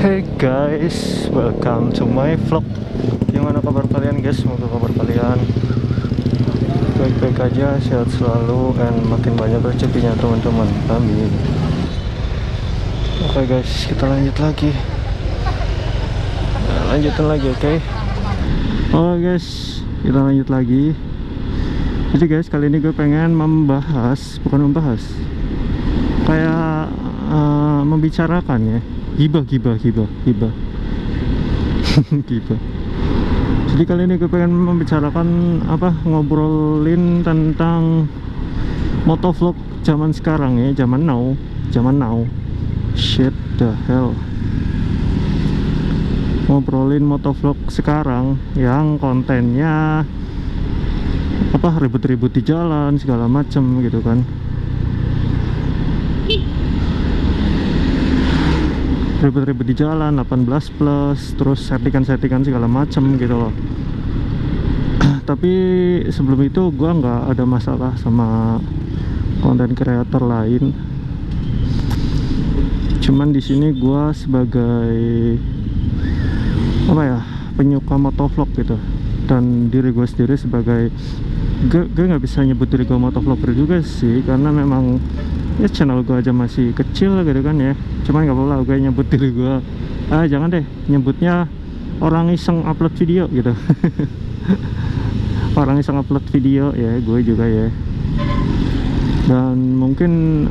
Hey guys, welcome to my vlog. Gimana kabar kalian guys? Semoga kabar kalian baik-baik aja, sehat selalu, dan makin banyak rezekinya teman-teman. Amin. Oke guys, kita lanjut lagi. Lanjutin lagi, oke? Oke guys, kita lanjut lagi. Jadi guys, kali ini gue pengen bukan membahas, kayak membicarakan ya. Gibah. Gibah. Jadi kali ini gue pengen membicarakan ngobrolin tentang motovlog zaman sekarang ya, zaman now. Shit the hell. Ngobrolin motovlog sekarang yang kontennya ribut-ribut di jalan segala macem gitu kan. Ribet-ribet di jalan 18+, terus settingan segala macem gitu loh. Tapi sebelum itu gua nggak ada masalah sama konten kreator lain. Cuman di sini gua sebagai penyuka motovlog gitu, dan diri gue sendiri sebagai gue nggak bisa nyebut diri gue motovlogger juga sih, karena memang ya channel gue aja masih kecil gitu kan ya. Cuman nggak apa-apa gue nyebut diri gue, jangan deh nyebutnya orang iseng upload video gitu. Orang iseng upload video ya, gue juga ya. Dan mungkin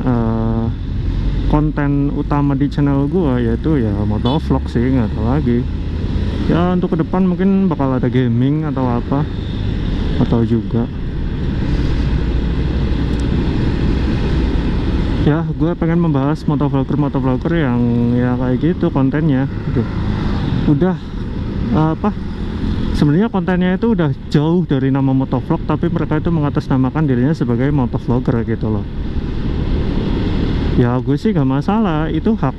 konten utama di channel gue yaitu ya motovlog sih, nggak tahu lagi ya. Untuk ke depan mungkin bakal ada gaming atau apa, atau juga ya gue pengen membahas motovlogger yang ya kayak gitu kontennya gitu. Udah sebenarnya kontennya itu udah jauh dari nama motovlog, tapi mereka itu mengatasnamakan dirinya sebagai motovlogger gitu loh. Ya gue sih gak masalah, itu hak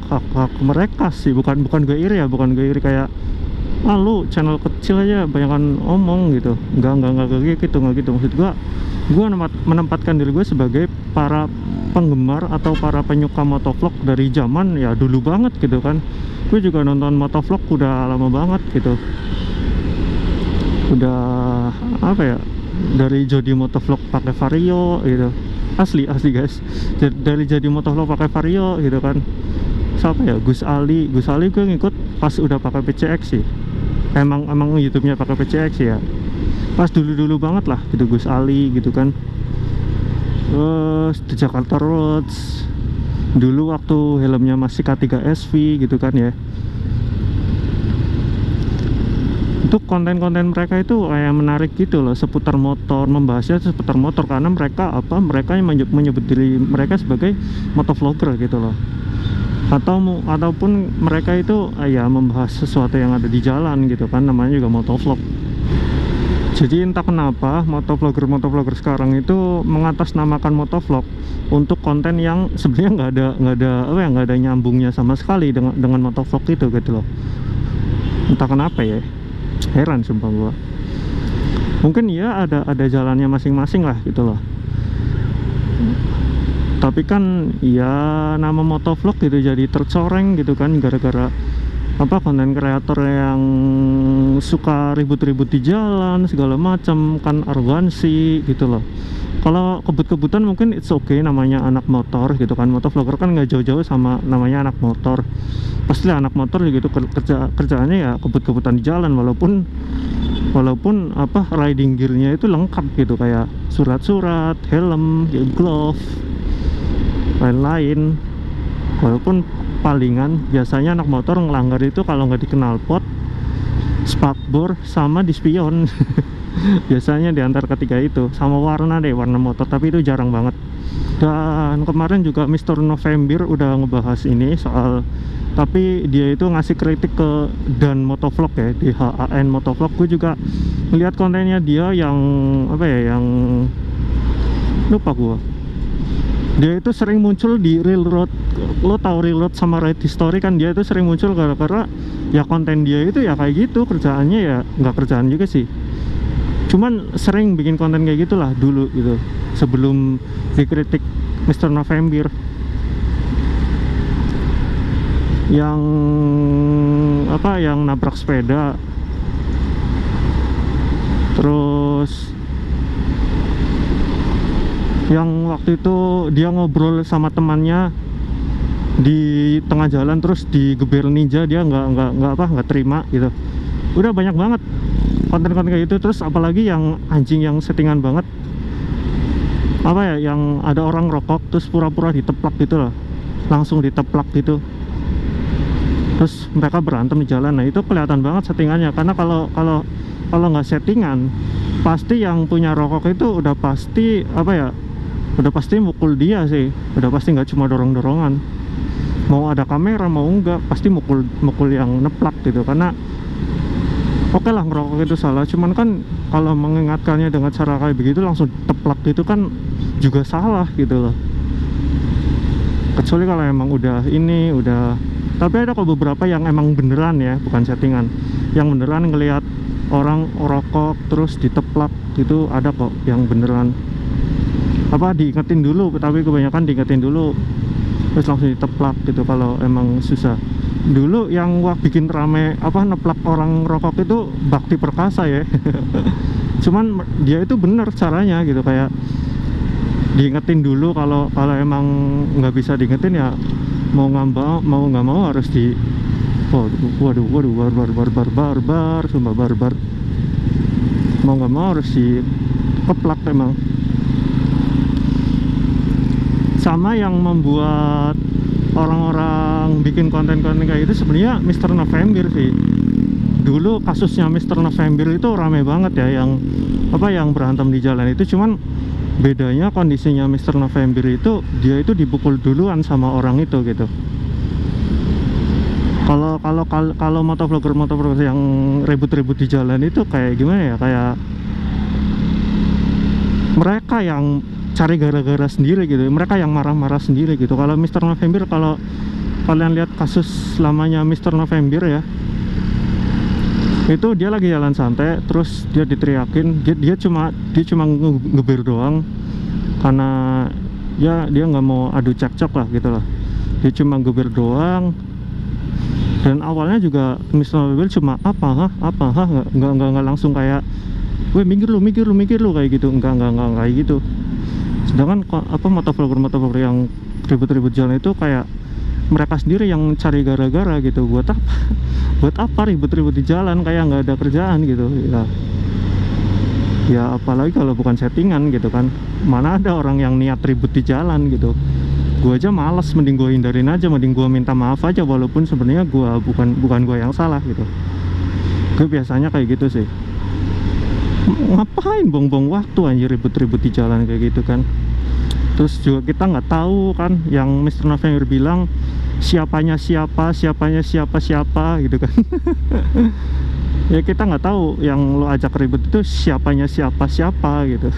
mereka sih, bukan gue iri ya, bukan gue iri kayak lu channel kecil aja banyakan omong gitu. Enggak gitu. Maksud gue menempatkan diri gue sebagai para penggemar atau para penyuka motovlog dari zaman ya dulu banget gitu kan. Gue juga nonton motovlog udah lama banget gitu. Udah dari jadi motovlog pakai Vario gitu. Asli guys. Dari jadi motovlog pakai Vario gitu kan. Siapa ya? Gus Ali gue ngikut pas udah pakai PCX sih. Emang YouTube-nya pakai PCX ya. Pas dulu banget lah gitu, Gus Ali gitu kan. Terus The Jakarta Roads dulu waktu helmnya masih K3SV gitu kan ya. Untuk konten-konten mereka itu kayak menarik gitu loh, seputar motor, membahasnya seputar motor, karena mereka yang menyebut diri mereka sebagai motovlogger gitu loh. Ataupun mereka itu ya membahas sesuatu yang ada di jalan gitu kan, namanya juga motovlog. Jadi entah kenapa motovlogger sekarang itu mengatasnamakan motovlog untuk konten yang sebenarnya nggak ada nyambungnya sama sekali dengan motovlog itu gitu loh. Entah kenapa ya, heran sumpah gua. Mungkin ya ada jalannya masing-masing lah gitu loh. Tapi kan ya nama motovlog gitu jadi tercoreng gitu kan, gara-gara konten kreator yang suka ribut-ribut di jalan segala macam kan, arogansi gitu loh. Kalau kebut-kebutan mungkin it's okay, namanya anak motor gitu kan. Motovlogger kan nggak jauh-jauh sama namanya anak motor. Pasti anak motor gitu kerjaannya ya kebut-kebutan di jalan, walaupun riding gearnya itu lengkap gitu, kayak surat-surat, helm, glove, lain-lain. Walaupun palingan biasanya anak motor ngelanggar itu kalau nggak dikenal pot, spakbor, sama di spion. Biasanya di antar ketiga itu, sama warna motor, tapi itu jarang banget. Dan kemarin juga Mr. November udah ngebahas ini soal, tapi dia itu ngasih kritik ke Dan Motovlog ya, di HAN Motovlog. Gue juga ngeliat kontennya dia yang yang lupa gue. Dia itu sering muncul di Real Road. Lo tahu Real Road sama Ride History kan? Dia itu sering muncul gara-gara ya konten dia itu ya kayak gitu. Kerjaannya ya nggak kerjaan juga sih, cuman sering bikin konten kayak gitulah dulu gitu, sebelum dikritik Mr. November. Yang apa yang nabrak sepeda. Terus yang waktu itu dia ngobrol sama temannya di tengah jalan terus digeber ninja, dia nggak terima gitu. Udah banyak banget konten-konten kayak gitu. Terus apalagi yang anjing yang settingan banget, apa ya, yang ada orang rokok terus pura-pura diteplak gitu loh, langsung diteplak gitu, terus mereka berantem di jalan. Nah itu kelihatan banget settingannya, karena kalau nggak settingan pasti yang punya rokok itu udah pasti apa ya, udah pasti mukul dia sih, udah pasti nggak cuma dorong-dorongan, mau ada kamera mau enggak pasti mukul yang neplak gitu. Karena oke lah ngerokok itu salah, cuman kan kalau mengingatkannya dengan cara kayak begitu langsung teplak gitu kan juga salah gitu loh. Kecuali kalau emang udah tapi ada kok beberapa yang emang beneran ya, bukan settingan, yang beneran ngelihat orang rokok terus diteplak gitu, ada kok yang beneran apa diingetin dulu, tapi kebanyakan diingetin dulu terus langsung diteplak gitu kalau emang susah. Dulu yang bikin rame apa neplak orang rokok itu Bakti Perkasa ya. Cuman dia itu bener caranya gitu, kayak diingetin dulu, kalau emang nggak bisa diingetin ya mau nggak mau harus di waduh barbar sumpah barbar, mau nggak mau harus dikeplak emang. Sama yang membuat orang-orang bikin konten-konten kayak gitu sebenarnya Mr. November sih. Dulu kasusnya Mr. November itu rame banget ya, yang apa yang berantem di jalan itu. Cuman bedanya kondisinya Mr. November itu dia itu dipukul duluan sama orang itu gitu. Kalau motovlogger yang ribut-ribut di jalan itu kayak gimana ya, kayak mereka yang cari gara-gara sendiri gitu, mereka yang marah-marah sendiri gitu. Kalau Mr. November, kalau kalian lihat kasus lamanya Mr. November ya, itu dia lagi jalan santai terus dia diteriakin, dia cuma ngebir doang, karena ya dia nggak mau adu cekcok lah gitu lah, dia cuma ngebir doang. Dan awalnya juga Mr. November cuma apa nggak langsung kayak weh minggir lu kayak gitu, enggak kayak gitu. Sedangkan apa motovlogger yang ribut-ribut jalan itu kayak mereka sendiri yang cari gara-gara gitu. Buat apa ribut-ribut di jalan, kayak nggak ada kerjaan gitu ya apalagi kalau bukan settingan gitu kan. Mana ada orang yang niat ribut di jalan gitu. Gue aja males, mending gue hindarin aja, mending gue minta maaf aja, walaupun sebenarnya gue bukan gue yang salah gitu. Gue biasanya kayak gitu sih. Ngapain buang-buang waktu anjir ribut-ribut di jalan kayak gitu kan. Terus juga kita nggak tahu kan, yang Mr. November bilang siapanya siapa gitu kan. Ya kita nggak tahu yang lo ajak ribut itu siapanya siapa gitu.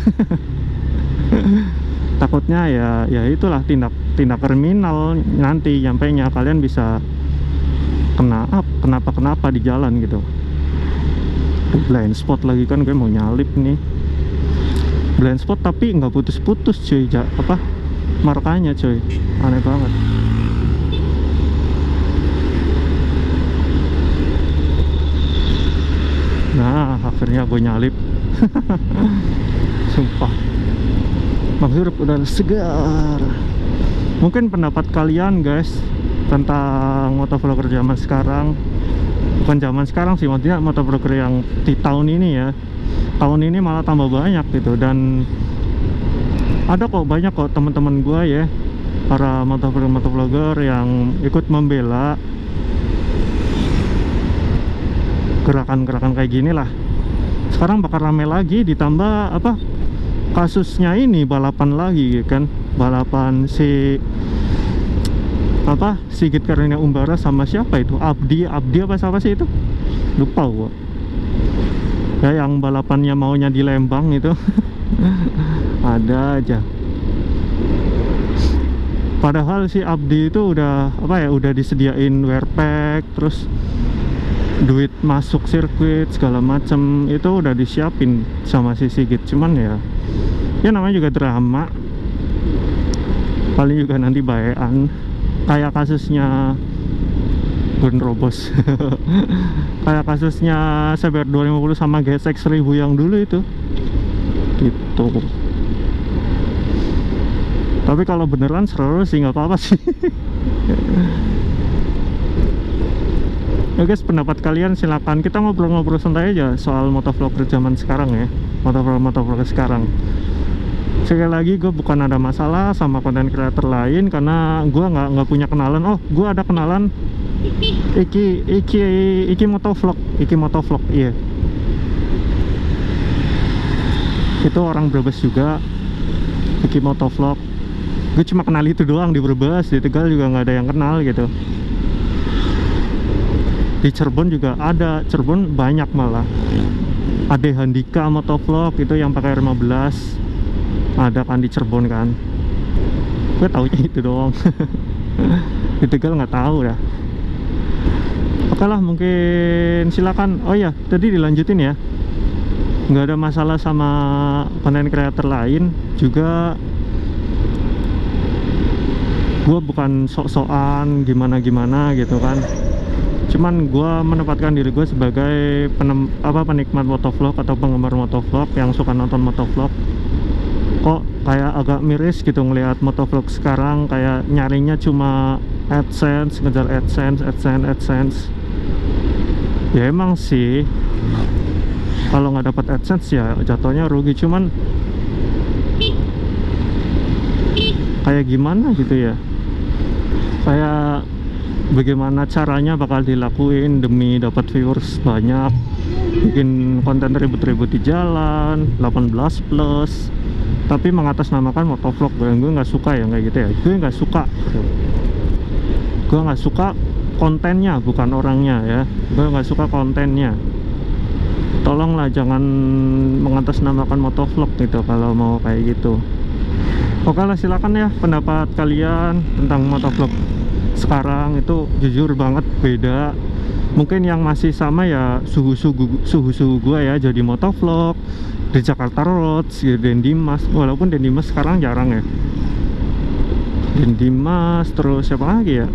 Takutnya ya itulah tindak kriminal, nanti nyampainya kalian bisa kenapa di jalan gitu. Blind spot lagi kan, gue mau nyalip nih blind spot tapi nggak putus-putus cuy, apa markanya cuy, aneh banget. Nah akhirnya gue nyalip. Sumpah menghirup udara segar. Mungkin pendapat kalian guys tentang motovlogger zaman sekarang, bukan zaman sekarang sih, maksudnya motovlogger yang di tahun ini ya, tahun ini malah tambah banyak gitu. Dan ada kok banyak kok teman-teman gue ya, para motovlogger yang ikut membela gerakan-gerakan kayak gini lah. Sekarang bakal rame lagi, ditambah apa kasusnya ini balapan lagi kan, balapan Sigit Karina Umbara sama siapa itu, Abdi apa siapa sih itu, lupa gua ya, yang balapannya maunya di Lembang itu. Ada aja. Padahal si Abdi itu udah udah disediain wear pack, terus duit masuk sirkuit segala macem itu udah disiapin sama si Sigit. Cuman ya namanya juga drama, paling juga nanti baean. Kayak kasusnya nerobos. Kayak kasusnya CBR 250 sama GSX 1000 yang dulu itu gitu. Tapi kalau beneran seru sih, nggak apa-apa sih. Ya guys, pendapat kalian silakan. Kita ngobrol-ngobrol santai aja soal motovlogger zaman sekarang ya, motovlogger sekarang. Sekali lagi, gue bukan ada masalah sama konten kreator lain karena gue nggak punya kenalan. Oh, gue ada kenalan Iki motovlog, iya. Itu orang Brebes juga, Iki motovlog. Gue cuma kenal itu doang di Brebes, di Tegal juga nggak ada yang kenal gitu. Di Cirebon juga ada, Cirebon banyak malah. Ade Handika motovlog itu yang pakai R15, ada kan di Cirebon kan. Gue taunya itu doang. Di Tegal nggak tahu dah. Oke lah, mungkin silakan. Oh ya, tadi dilanjutin ya. Nggak ada masalah sama konten kreator lain juga. Gue bukan sok-sokan gimana-gimana gitu kan. Cuman gue menempatkan diri gue sebagai penikmat motovlog atau penggemar motovlog yang suka nonton motovlog. Kok kayak agak miris gitu ngelihat motovlog sekarang, kayak nyarinya cuma AdSense, ngejar AdSense. Ya emang sih, kalau nggak dapat AdSense ya jatuhnya rugi. Cuman kayak gimana gitu ya, kayak bagaimana caranya bakal dilakuin demi dapat viewers banyak, bikin konten ribut-ribut di jalan 18+, tapi mengatasnamakan motovlog. Gue nggak suka yang kayak gitu ya. Gue nggak suka kontennya, bukan orangnya ya. Gue nggak suka kontennya. Tolonglah jangan mengatasnamakan motovlog gitu kalau mau kayak gitu. Oke lah, silakan ya pendapat kalian tentang motovlog sekarang. Itu jujur banget beda. Mungkin yang masih sama ya suhu-suhu gua ya, jadi motovlog di Jakarta Roads, ya Den Dimas. Walaupun Den Dimas sekarang jarang ya. Den Dimas, terus siapa lagi ya?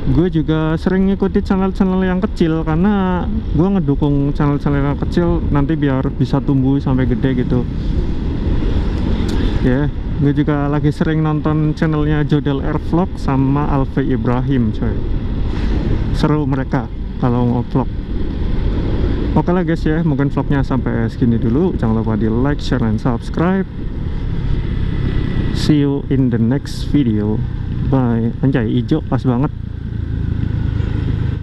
Gue juga sering ngikuti channel-channel yang kecil karena gue ngedukung channel-channel yang kecil nanti biar bisa tumbuh sampai gede gitu ya. Gue juga lagi sering nonton channelnya Jodel Airvlog sama Alve Ibrahim, coy. Seru mereka kalau nge-vlog. Oke lah guys ya, mungkin vlognya sampai segini dulu. Jangan lupa di like, share, dan subscribe. See you in the next video. Bye. Anjay, hijau pas banget.